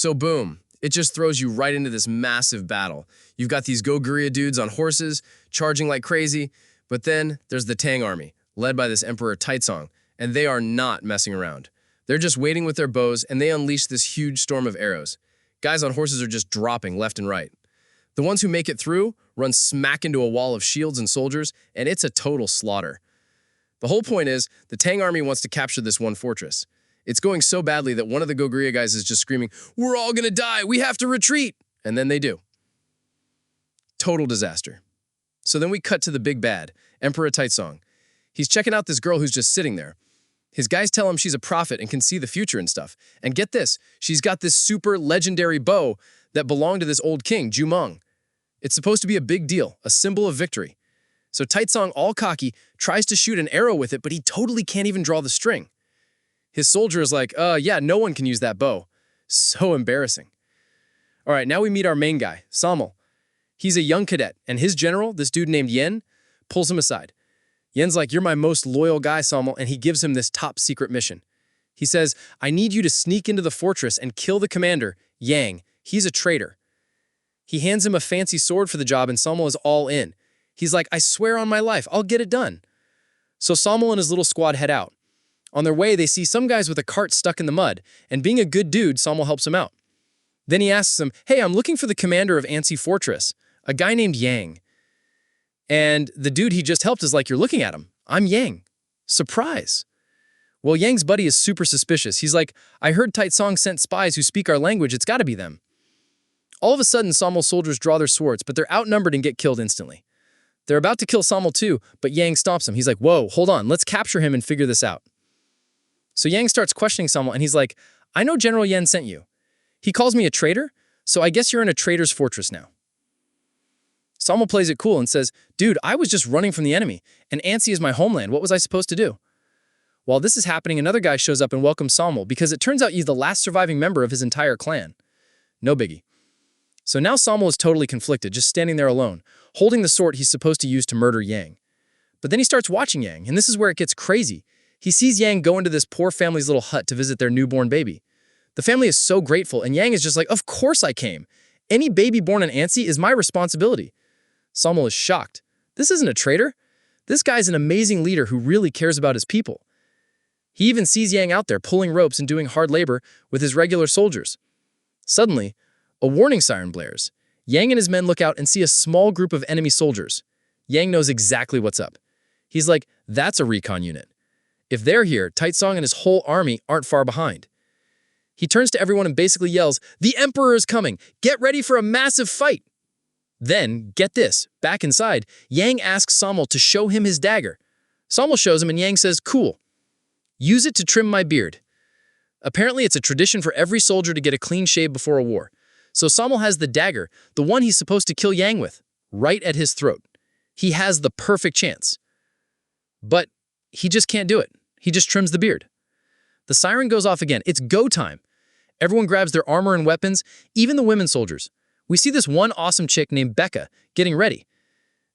So boom, it just throws you right into this massive battle. You've got these Goguryeo dudes on horses, charging like crazy, but then there's the Tang army, led by this Emperor Taizong, and they are not messing around. They're just waiting with their bows, and they unleash this huge storm of arrows. Guys on horses are just dropping left and right. The ones who make it through run smack into a wall of shields and soldiers, and it's a total slaughter. The whole point is, the Tang army wants to capture this one fortress. It's going so badly that one of the Goguryeo guys is just screaming, "We're all gonna die, we have to retreat!" And then they do. Total disaster. So then we cut to the big bad, Emperor Taizong. He's checking out this girl who's just sitting there. His guys tell him she's a prophet and can see the future and stuff. And get this, she's got this super legendary bow that belonged to this old king, Jumong. It's supposed to be a big deal, a symbol of victory. So Taizong, all cocky, tries to shoot an arrow with it, but he totally can't even draw the string. His soldier is like, yeah, no one can use that bow. So embarrassing. All right, now we meet our main guy, Sammo. He's a young cadet, and his general, this dude named Yen, pulls him aside. Yen's like, "You're my most loyal guy, Sammo," and he gives him this top secret mission. He says, "I need you to sneak into the fortress and kill the commander, Yang. He's a traitor." He hands him a fancy sword for the job, and Sammo is all in. He's like, "I swear on my life, I'll get it done." So Sammo and his little squad head out. On their way, they see some guys with a cart stuck in the mud, and being a good dude, Sammo helps him out. Then he asks them, "Hey, I'm looking for the commander of Ansi Fortress, a guy named Yang." And the dude he just helped is like, "You're looking at him. I'm Yang." Surprise. Well, Yang's buddy is super suspicious. He's like, "I heard Taizong sent spies who speak our language. It's got to be them." All of a sudden, Sammo's soldiers draw their swords, but they're outnumbered and get killed instantly. They're about to kill Sammo too, but Yang stops him. He's like, "Whoa, hold on. Let's capture him and figure this out." So Yang starts questioning Sammo, and he's like, "I know General Yen sent you. He calls me a traitor, so I guess you're in a traitor's fortress now." Sammo plays it cool and says, "Dude, I was just running from the enemy, and Ansi is my homeland. What was I supposed to do?" While this is happening, another guy shows up and welcomes Sammo because it turns out he's the last surviving member of his entire clan. No biggie. So now Sammo is totally conflicted, just standing there alone, holding the sword he's supposed to use to murder Yang. But then he starts watching Yang, and this is where it gets crazy. He sees Yang go into this poor family's little hut to visit their newborn baby. The family is so grateful, and Yang is just like, "Of course I came. Any baby born in Ansi is my responsibility." Sammo is shocked. This isn't a traitor. This guy's an amazing leader who really cares about his people. He even sees Yang out there pulling ropes and doing hard labor with his regular soldiers. Suddenly, a warning siren blares. Yang and his men look out and see a small group of enemy soldiers. Yang knows exactly what's up. He's like, "That's a recon unit. If they're here, Taizong and his whole army aren't far behind." He turns to everyone and basically yells, "The Emperor is coming! Get ready for a massive fight!" Then, get this, back inside, Yang asks Sammo to show him his dagger. Sammo shows him and Yang says, "Cool. Use it to trim my beard." Apparently, it's a tradition for every soldier to get a clean shave before a war. So Sammo has the dagger, the one he's supposed to kill Yang with, right at his throat. He has the perfect chance. But he just can't do it. He just trims the beard. The siren goes off again. It's go time. Everyone grabs their armor and weapons, even the women soldiers. We see this one awesome chick named Becca getting ready.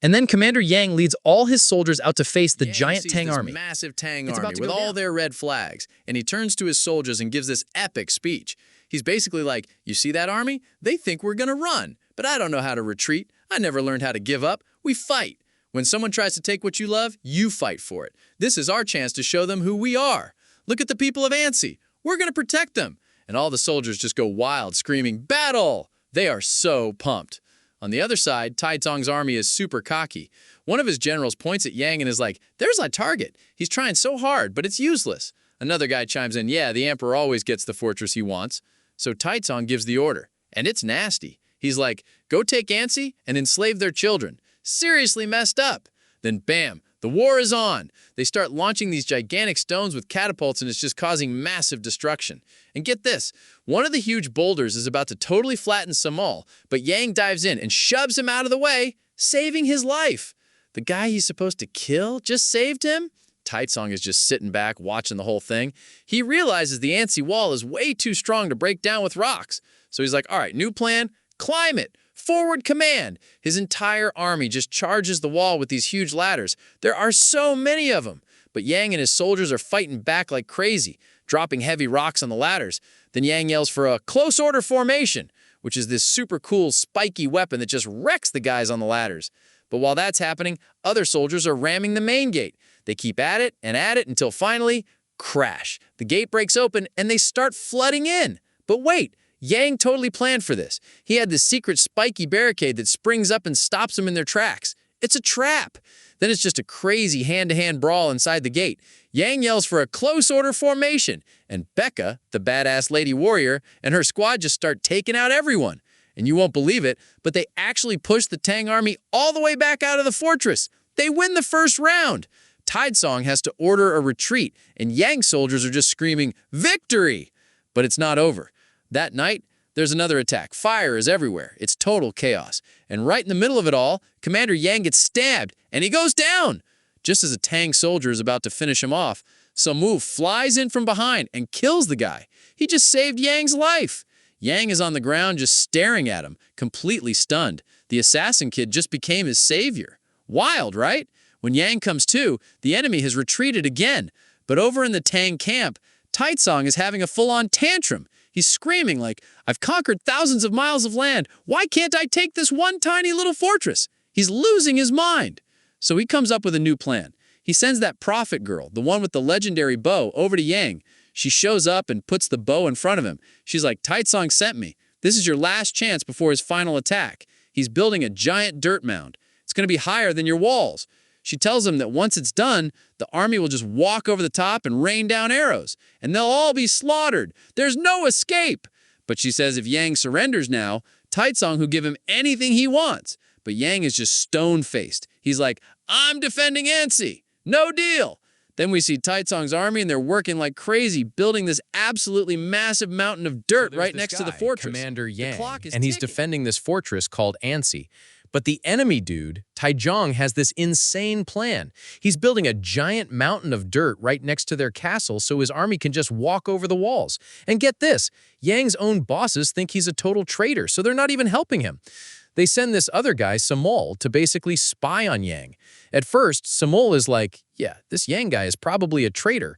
And then Commander Yang leads all his soldiers out to face the giant Tang army. Massive Tang army with all their red flags. And he turns to his soldiers and gives this epic speech. He's basically like, "You see that army? They think we're gonna run. But I don't know how to retreat. I never learned how to give up. We fight. When someone tries to take what you love, you fight for it. This is our chance to show them who we are. Look at the people of Ansi. We're gonna protect them." And all the soldiers just go wild, screaming, "Battle!" They are so pumped. On the other side, Taizong's army is super cocky. One of his generals points at Yang and is like, "There's our target. He's trying so hard, but it's useless." Another guy chimes in, "Yeah, the Emperor always gets the fortress he wants." So Taizong gives the order, and it's nasty. He's like, "Go take Ansi and enslave their children." Seriously messed up. Then bam, the war is on. They start launching these gigantic stones with catapults, and it's just causing massive destruction. And get this, one of the huge boulders is about to totally flatten Sammo, but Yang dives in and shoves him out of the way, saving his life. The guy he's supposed to kill just saved him? Taizong is just sitting back, watching the whole thing. He realizes the Ansi wall is way too strong to break down with rocks. So he's like, "All right, new plan, climb it. Forward command." His entire army just charges the wall with these huge ladders. There are so many of them. But Yang and his soldiers are fighting back like crazy. dropping heavy rocks on the ladders. Then Yang yells for a close order formation, which is this super cool spiky weapon that just wrecks the guys on the ladders. But while that's happening, other soldiers are ramming the main gate. They keep at it until finally, crash. The gate breaks open and they start flooding in. But wait, Yang totally planned for this. He had this secret spiky barricade that springs up and stops them in their tracks. It's a trap. Then it's just a crazy hand-to-hand brawl inside the gate. Yang yells for a close order formation, and Becca, the badass lady warrior, and her squad just start taking out everyone. And you won't believe it, but they actually push the Tang army all the way back out of the fortress. They win the first round. Tidesong has to order a retreat, and Yang soldiers are just screaming, "Victory!" But it's not over. That night, there's another attack. Fire is everywhere. It's total chaos. And right in the middle of it all, Commander Yang gets stabbed, and he goes down. Just as a Tang soldier is about to finish him off, Samu flies in from behind and kills the guy. He just saved Yang's life. Yang is on the ground just staring at him, completely stunned. The assassin kid just became his savior. Wild, right? When Yang comes to, the enemy has retreated again. But over in the Tang camp, Tidesong is having a full-on tantrum. He's screaming like, "I've conquered thousands of miles of land. Why can't I take this one tiny little fortress?" He's losing his mind. So he comes up with a new plan. He sends that prophet girl, the one with the legendary bow, over to Yang. She shows up and puts the bow in front of him. She's like, "Tidesong sent me. This is your last chance before his final attack. He's building a giant dirt mound. It's going to be higher than your walls." She tells him that once it's done, the army will just walk over the top and rain down arrows, and they'll all be slaughtered. There's no escape. But she says if Yang surrenders now, Tidesong will give him anything he wants. But Yang is just stone-faced. He's like, "I'm defending Ansi. No deal." Then we see Tidesong's army, and they're working like crazy, building this absolutely massive mountain of dirt right next to the fortress. Commander Yang, clock is and he's ticking. defending this fortress called Ansi. But the enemy dude, Taijong, has this insane plan. He's building a giant mountain of dirt right next to their castle so his army can just walk over the walls. And get this, Yang's own bosses think he's a total traitor, so they're not even helping him. They send this other guy, Samol, to basically spy on Yang. At first, Samol is like, yeah, this Yang guy is probably a traitor.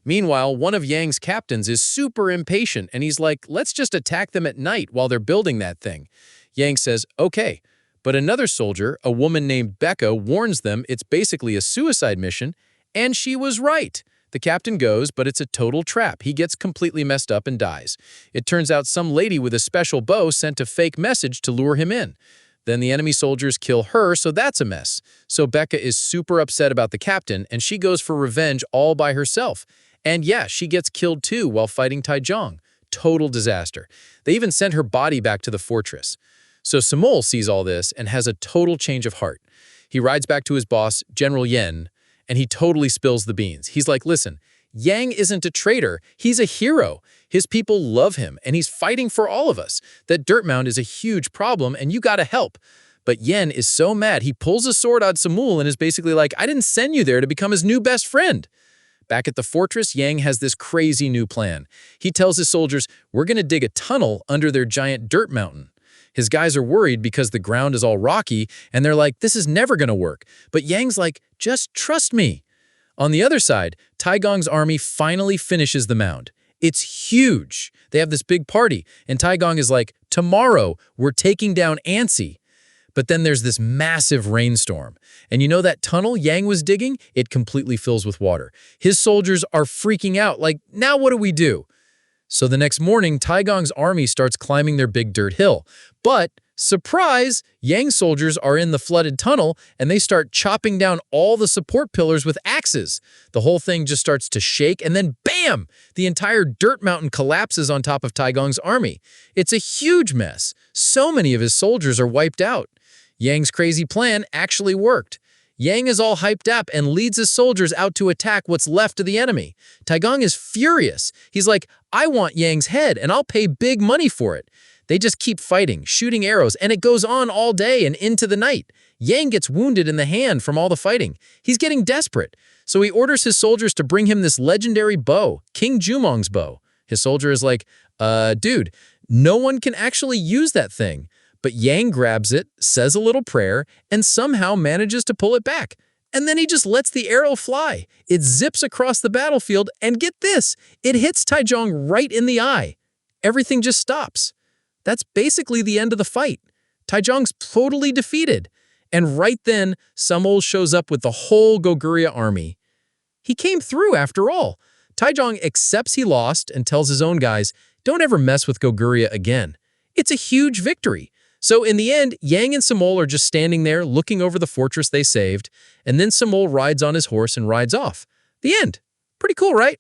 Meanwhile, one of Yang's captains is super impatient, and he's like, let's just attack them at night while they're building that thing. Yang says, okay. But another soldier, a woman named Becca, warns them it's basically a suicide mission, and she was right. The captain goes, but it's a total trap. He gets completely messed up and dies. It turns out some lady with a special bow sent a fake message to lure him in. Then the enemy soldiers kill her, so that's a mess. So Becca is super upset about the captain, and she goes for revenge all by herself. And yeah, she gets killed too while fighting Taijong. Total disaster. They even sent her body back to the fortress. So Samol sees all this and has a total change of heart. He rides back to his boss, General Yen, and he totally spills the beans. He's like, listen, Yang isn't a traitor. He's a hero. His people love him, and he's fighting for all of us. That dirt mound is a huge problem, and you gotta help. But Yen is so mad, he pulls a sword on Samul and is basically like, I didn't send you there to become his new best friend. Back at the fortress, Yang has this crazy new plan. He tells his soldiers, we're gonna dig a tunnel under their giant dirt mountain. His guys are worried because the ground is all rocky, and they're like, this is never gonna work. But Yang's like, just trust me. On the other side, Taigong's army finally finishes the mound. It's huge. They have this big party, and Taigong is like, tomorrow, we're taking down Ansi. But then there's this massive rainstorm. And you know that tunnel Yang was digging? It completely fills with water. His soldiers are freaking out, like, now what do we do? So the next morning, Taigong's army starts climbing their big dirt hill. But, surprise, Yang's soldiers are in the flooded tunnel, and they start chopping down all the support pillars with axes. The whole thing just starts to shake, and then bam! The entire dirt mountain collapses on top of Taigong's army. It's a huge mess. So many of his soldiers are wiped out. Yang's crazy plan actually worked. Yang is all hyped up and leads his soldiers out to attack what's left of the enemy. Taigong is furious. He's like, I want Yang's head, and I'll pay big money for it. They just keep fighting, shooting arrows, and it goes on all day and into the night. Yang gets wounded in the hand from all the fighting. He's getting desperate. So he orders his soldiers to bring him this legendary bow, King Jumong's bow. His soldier is like, dude, no one can actually use that thing. But Yang grabs it, says a little prayer, and somehow manages to pull it back. and then he just lets the arrow fly. It zips across the battlefield, and get this, it hits Taizong right in the eye. Everything just stops. That's basically the end of the fight. Taizong's totally defeated. And right then, Samol shows up with the whole Goguryeo army. He came through after all. Taizong accepts he lost and tells his own guys, don't ever mess with Goguryeo again. It's a huge victory. So in the end, Yang and Samol are just standing there looking over the fortress they saved, and then Samol rides on his horse and rides off. The end. Pretty cool, right?